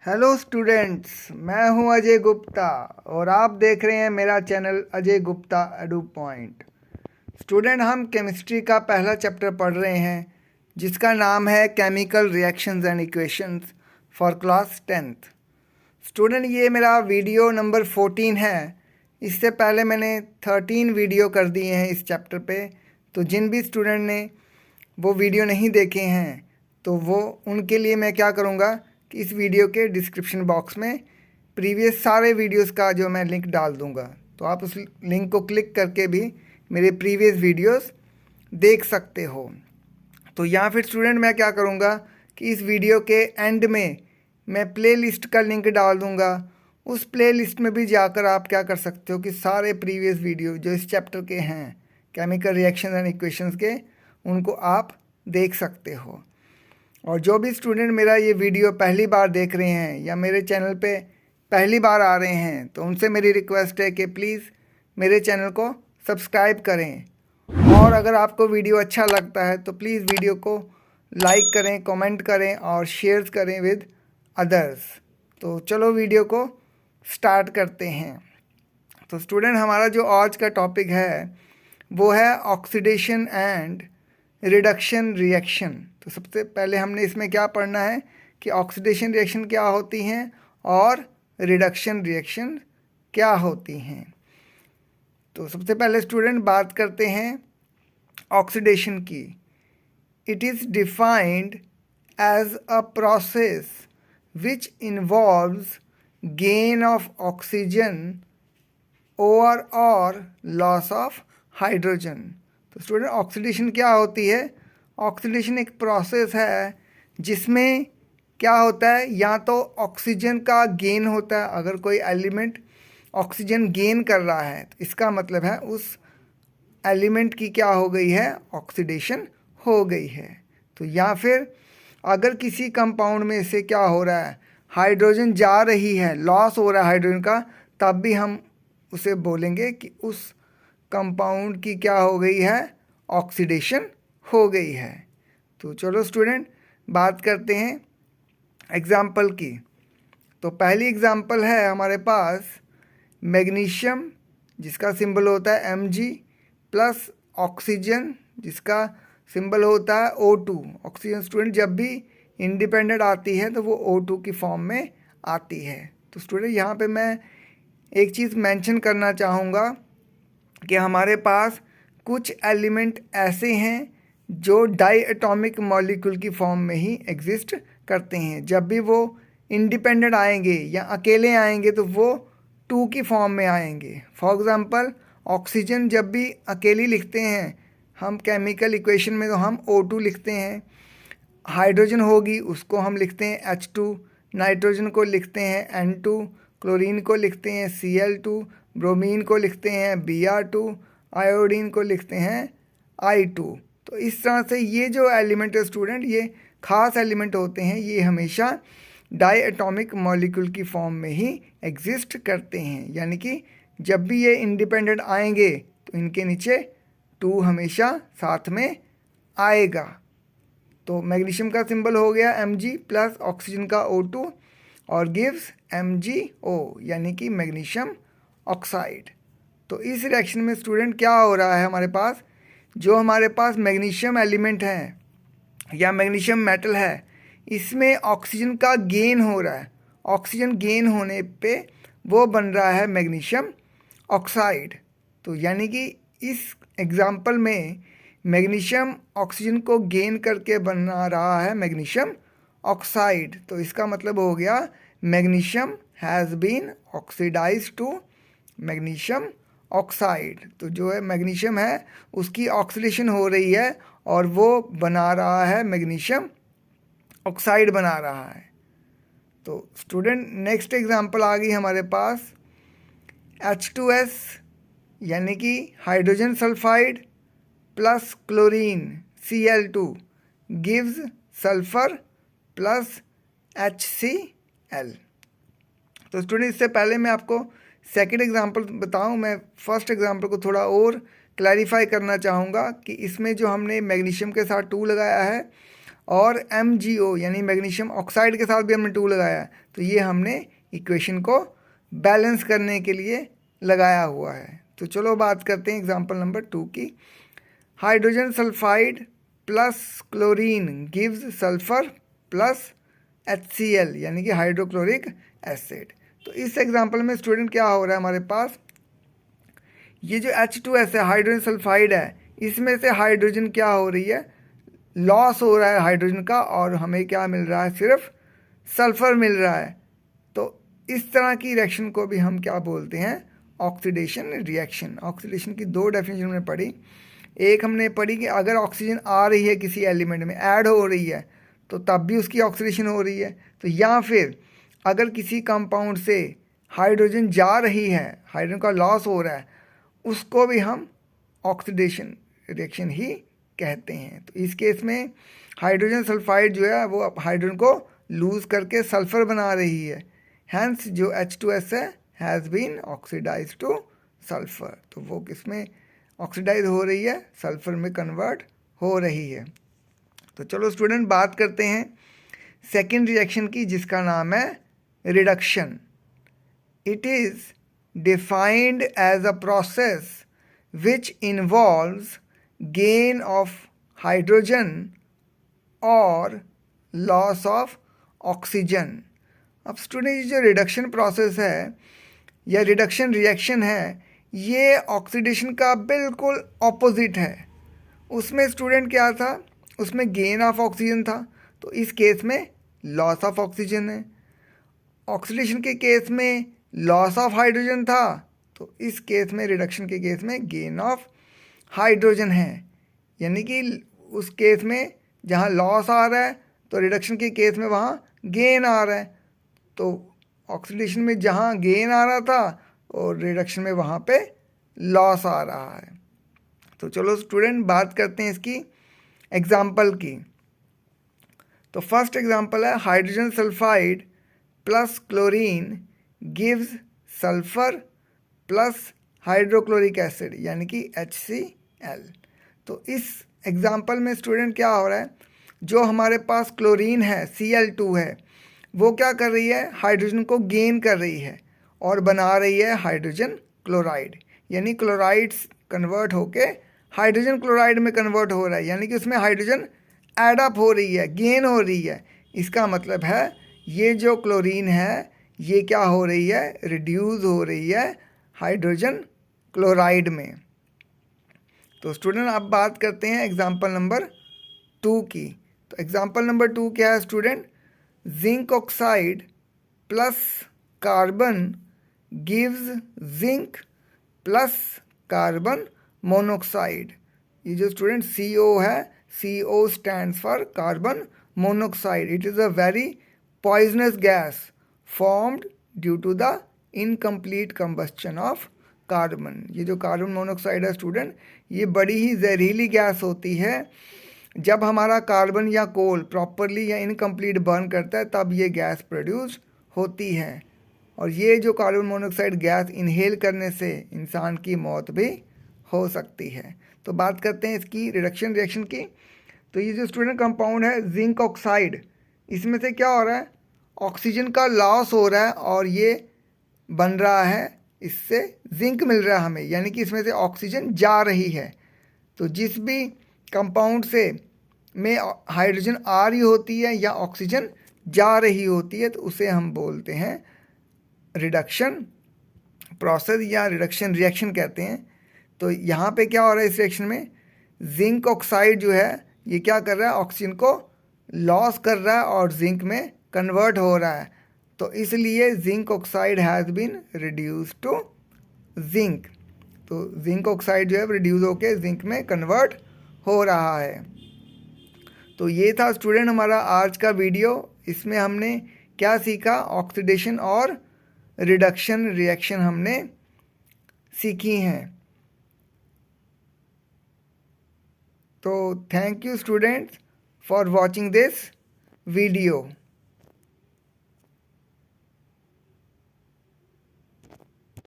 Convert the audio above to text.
Hello students, मैं हूं अजय गुप्ता और आप देख रहे हैं मेरा channel Ajay Gupta edu point. Student, हम केमिस्ट्री का पहला चैप्टर पढ़ रहे हैं जिसका नाम है chemical reactions and equations for class 10th। Student, ये मेरा वीडियो नंबर 14 है। इससे पहले मैंने 13 वीडियो कर दिए हैं इस चैप्टर पे। तो जिन भी स्टूडेंट ने वो वीडियो नहीं देखे हैं तो वो उनके लिए मैं क्या करूँगा कि इस वीडियो के डिस्क्रिप्शन बॉक्स में प्रीवियस सारे वीडियोस का जो मैं लिंक डाल दूँगा, तो आप उस लिंक को क्लिक करके भी मेरे प्रीवियस वीडियोस देख सकते हो। तो या फिर स्टूडेंट मैं क्या करूँगा कि इस वीडियो के एंड में मैं प्लेलिस्ट का लिंक डाल दूँगा। उस प्लेलिस्ट में भी जाकर आप क्या कर सकते हो कि सारे प्रीवियस वीडियो जो इस चैप्टर के हैं केमिकल रिएक्शन एंड इक्वेशंस के, उनको आप देख सकते हो। और जो भी स्टूडेंट मेरा ये वीडियो पहली बार देख रहे हैं या मेरे चैनल पे पहली बार आ रहे हैं तो उनसे मेरी रिक्वेस्ट है कि प्लीज़ मेरे चैनल को सब्सक्राइब करें। और अगर आपको वीडियो अच्छा लगता है तो प्लीज़ वीडियो को लाइक करें, कमेंट करें और शेयर करें विद अदर्स। तो चलो वीडियो को स्टार्ट करते हैं। तो स्टूडेंट, हमारा जो आज का टॉपिक है वो है ऑक्सीडेशन एंड रिडक्शन रिएक्शन। तो सबसे पहले हमने इसमें क्या पढ़ना है कि ऑक्सीडेशन रिएक्शन क्या होती हैं और रिडक्शन रिएक्शन क्या होती हैं। तो सबसे पहले स्टूडेंट बात करते हैं ऑक्सीडेशन की। It is defined as a process which involves gain of oxygen और लॉस ऑफ हाइड्रोजन। तो स्टूडेंट, ऑक्सीडेशन क्या होती है? ऑक्सीडेशन एक प्रोसेस है जिसमें क्या होता है, या तो ऑक्सीजन का गेन होता है। अगर कोई एलिमेंट ऑक्सीजन गेन कर रहा है तो इसका मतलब है उस एलिमेंट की क्या हो गई है, ऑक्सीडेशन हो गई है। तो या फिर अगर किसी कंपाउंड में से क्या हो रहा है, हाइड्रोजन जा रही है, लॉस हो रहा है हाइड्रोजन का, तब भी हम उसे बोलेंगे कि उस कंपाउंड की क्या हो गई है, ऑक्सीडेशन हो गई है। तो चलो स्टूडेंट बात करते हैं एग्जाम्पल की। तो पहली एग्जाम्पल है हमारे पास मैग्नीशियम जिसका सिंबल होता है Mg प्लस ऑक्सीजन जिसका सिंबल होता है O2। ऑक्सीजन स्टूडेंट जब भी इंडिपेंडेंट आती है तो वो O2 की फॉर्म में आती है। तो स्टूडेंट यहाँ पे मैं एक चीज़ मेंशन करना चाहूँगा कि हमारे पास कुछ एलिमेंट ऐसे हैं जो डाई एटॉमिक मॉलिक्यूल की फॉर्म में ही एग्जिस्ट करते हैं। जब भी वो इंडिपेंडेंट आएंगे या अकेले आएंगे तो वो 2 की फॉर्म में आएंगे। फॉर एग्ज़ाम्पल ऑक्सीजन जब भी अकेली लिखते हैं हम केमिकल इक्वेशन में तो हम O2 लिखते हैं। हाइड्रोजन होगी उसको हम लिखते हैं H2, नाइट्रोजन को लिखते हैं N2, क्लोरीन को लिखते हैं Cl2, ब्रोमीन को लिखते हैं Br2, आयोडीन को लिखते हैं I2। तो इस तरह से ये जो एलिमेंट है स्टूडेंट, ये खास एलिमेंट होते हैं, ये हमेशा डाई एटॉमिक मॉलिक्यूल की फॉर्म में ही एग्जिस्ट करते हैं। यानी कि जब भी ये इंडिपेंडेंट आएंगे तो इनके नीचे 2 हमेशा साथ में आएगा। तो मैग्नीशियम का सिंबल हो गया Mg प्लस ऑक्सीजन का O2 और गिव्स MgO यानी कि मैग्नीशियम ऑक्साइड। तो इस रिएक्शन में स्टूडेंट क्या हो रहा है, हमारे पास जो हमारे पास मैग्नीशियम एलिमेंट है या मैग्नीशियम मेटल है, इसमें ऑक्सीजन का गेन हो रहा है। ऑक्सीजन गेन होने पे वो बन रहा है मैग्नीशियम ऑक्साइड। तो यानी कि इस एग्जाम्पल में मैग्नीशियम ऑक्सीजन को गेन करके बना रहा है मैग्नीशियम ऑक्साइड। तो इसका मतलब हो गया magnesium has been oxidized to magnesium oxide. तो जो है मैग्नीशियम है उसकी ऑक्सीडेशन हो रही है और वो बना रहा है मैग्नीशियम ऑक्साइड बना रहा है। तो स्टूडेंट नेक्स्ट एग्जांपल आ गई हमारे पास H2S यानी कि hydrogen sulphide plus chlorine Cl2 gives sulphur plus HCl। तो स्टूडेंट इससे पहले मैं आपको सेकंड एग्जांपल बताऊं, मैं फर्स्ट एग्जांपल को थोड़ा और क्लैरिफाई करना चाहूँगा कि इसमें जो हमने मैग्नीशियम के साथ 2 लगाया है और MgO यानी मैग्नीशियम ऑक्साइड के साथ भी हमने 2 लगाया, तो ये हमने इक्वेशन को बैलेंस करने के लिए लगाया हुआ है। तो चलो बात करते हैं एग्जांपल नंबर 2 की। Hydrogen sulphide plus chlorine gives sulphur plus HCl यानी कि हाइड्रोक्लोरिक एसिड। तो इस एग्जांपल में स्टूडेंट क्या हो रहा है, हमारे पास ये जो H2S है, हाइड्रोजन सल्फाइड है, इसमें से हाइड्रोजन क्या हो रही है, लॉस हो रहा है हाइड्रोजन का, और हमें क्या मिल रहा है, सिर्फ सल्फर मिल रहा है। तो इस तरह की रिएक्शन को भी हम क्या बोलते हैं, ऑक्सीडेशन रिएक्शन। ऑक्सीडेशन की 2 डेफिनेशन हमने पढ़ी। एक हमने पढ़ी कि अगर ऑक्सीजन आ रही है किसी एलिमेंट में, ऐड हो रही है, तो तब भी उसकी ऑक्सीडेशन हो रही है। तो या फिर अगर किसी कंपाउंड से हाइड्रोजन जा रही है, हाइड्रोजन का लॉस हो रहा है, उसको भी हम ऑक्सीडेशन रिएक्शन ही कहते हैं। तो इस केस में हाइड्रोजन सल्फाइड जो है वो हाइड्रोजन को लूज़ करके सल्फर बना रही है, हैंस जो H2S है has been oxidize to sulphur. तो वो किस में ऑक्सीडाइज हो रही है, सल्फर में कन्वर्ट हो रही है। तो चलो स्टूडेंट बात करते हैं सेकेंड रिएक्शन की, जिसका नाम है reduction. It is defined as a process which involves gain of hydrogen or loss of oxygen। अब स्टूडेंट ये जो रिडक्शन प्रोसेस है या रिडक्शन रिएक्शन है, ये ऑक्सीडेशन का बिल्कुल ऑपोजिट है। उसमें स्टूडेंट क्या था, उसमें गेन ऑफ ऑक्सीजन था, तो इस केस में लॉस ऑफ ऑक्सीजन है। ऑक्सीडेशन के केस में लॉस ऑफ हाइड्रोजन था, तो इस केस में रिडक्शन के केस में गेन ऑफ हाइड्रोजन है। यानी कि उस केस में जहाँ लॉस आ रहा है, तो रिडक्शन के केस में वहाँ गेन आ रहा है। तो ऑक्सीडेशन में जहाँ गेन आ रहा था और रिडक्शन में वहाँ पे लॉस आ रहा है। तो चलो स्टूडेंट बात करते हैं इसकी एग्जाम्पल की। तो फर्स्ट एग्जाम्पल है hydrogen sulphide plus chlorine gives sulphur plus hydrochloric acid यानी कि HCl। तो इस एग्जाम्पल में स्टूडेंट क्या हो रहा है, जो हमारे पास क्लोरीन है Cl2 है, वो क्या कर रही है, हाइड्रोजन को गेन कर रही है और बना रही है हाइड्रोजन क्लोराइड। यानी क्लोराइड्स कन्वर्ट होके हाइड्रोजन क्लोराइड में कन्वर्ट हो रहा है, यानी कि उसमें हाइड्रोजन एडअप हो रही है, गेन हो रही है। इसका मतलब है ये जो क्लोरीन है ये क्या हो रही है, रिड्यूस हो रही है हाइड्रोजन क्लोराइड में। तो स्टूडेंट अब बात करते हैं एग्जाम्पल नंबर 2 की। तो एग्जाम्पल नंबर 2 क्या है student, zinc oxide plus carbon gives zinc plus carbon monoxide. ये जो स्टूडेंट CO है, CO stands for carbon monoxide. It is a very poisonous gas formed due to the incomplete combustion of carbon. ये जो carbon monoxide है student, ये बड़ी ही जहरीली gas होती है। जब हमारा कार्बन या कोल प्रॉपरली या इनकम्प्लीट बर्न करता है तब ये गैस प्रोड्यूस होती है, और ये जो कार्बन मोनोक्साइड गैस इनहेल करने से इंसान की मौत भी हो सकती है। तो बात करते हैं इसकी रिडक्शन रिएक्शन की। तो ये जो स्टूडेंट कंपाउंड है जिंक ऑक्साइड, इसमें से क्या हो रहा है, ऑक्सीजन का लॉस हो रहा है और ये बन रहा है, इससे जिंक मिल रहा है हमें, यानी कि इसमें से ऑक्सीजन जा रही है। तो जिस भी कंपाउंड से में हाइड्रोजन आ रही होती है या ऑक्सीजन जा रही होती है, तो उसे हम बोलते हैं रिडक्शन प्रोसेस या रिडक्शन रिएक्शन कहते हैं। तो यहाँ पे क्या हो रहा है, इस रिएक्शन में जिंक ऑक्साइड जो है ये क्या कर रहा है, ऑक्सीजन को लॉस कर रहा है और जिंक में कन्वर्ट हो रहा है। तो इसलिए zinc oxide has been reduce to zinc. तो जिंक ऑक्साइड जो है रिड्यूस होके जिंक में कन्वर्ट हो रहा है। तो ये था स्टूडेंट हमारा आज का वीडियो। इसमें हमने क्या सीखा, ऑक्सीडेशन और रिडक्शन रिएक्शन हमने सीखी हैं। तो thank you students for watching this video.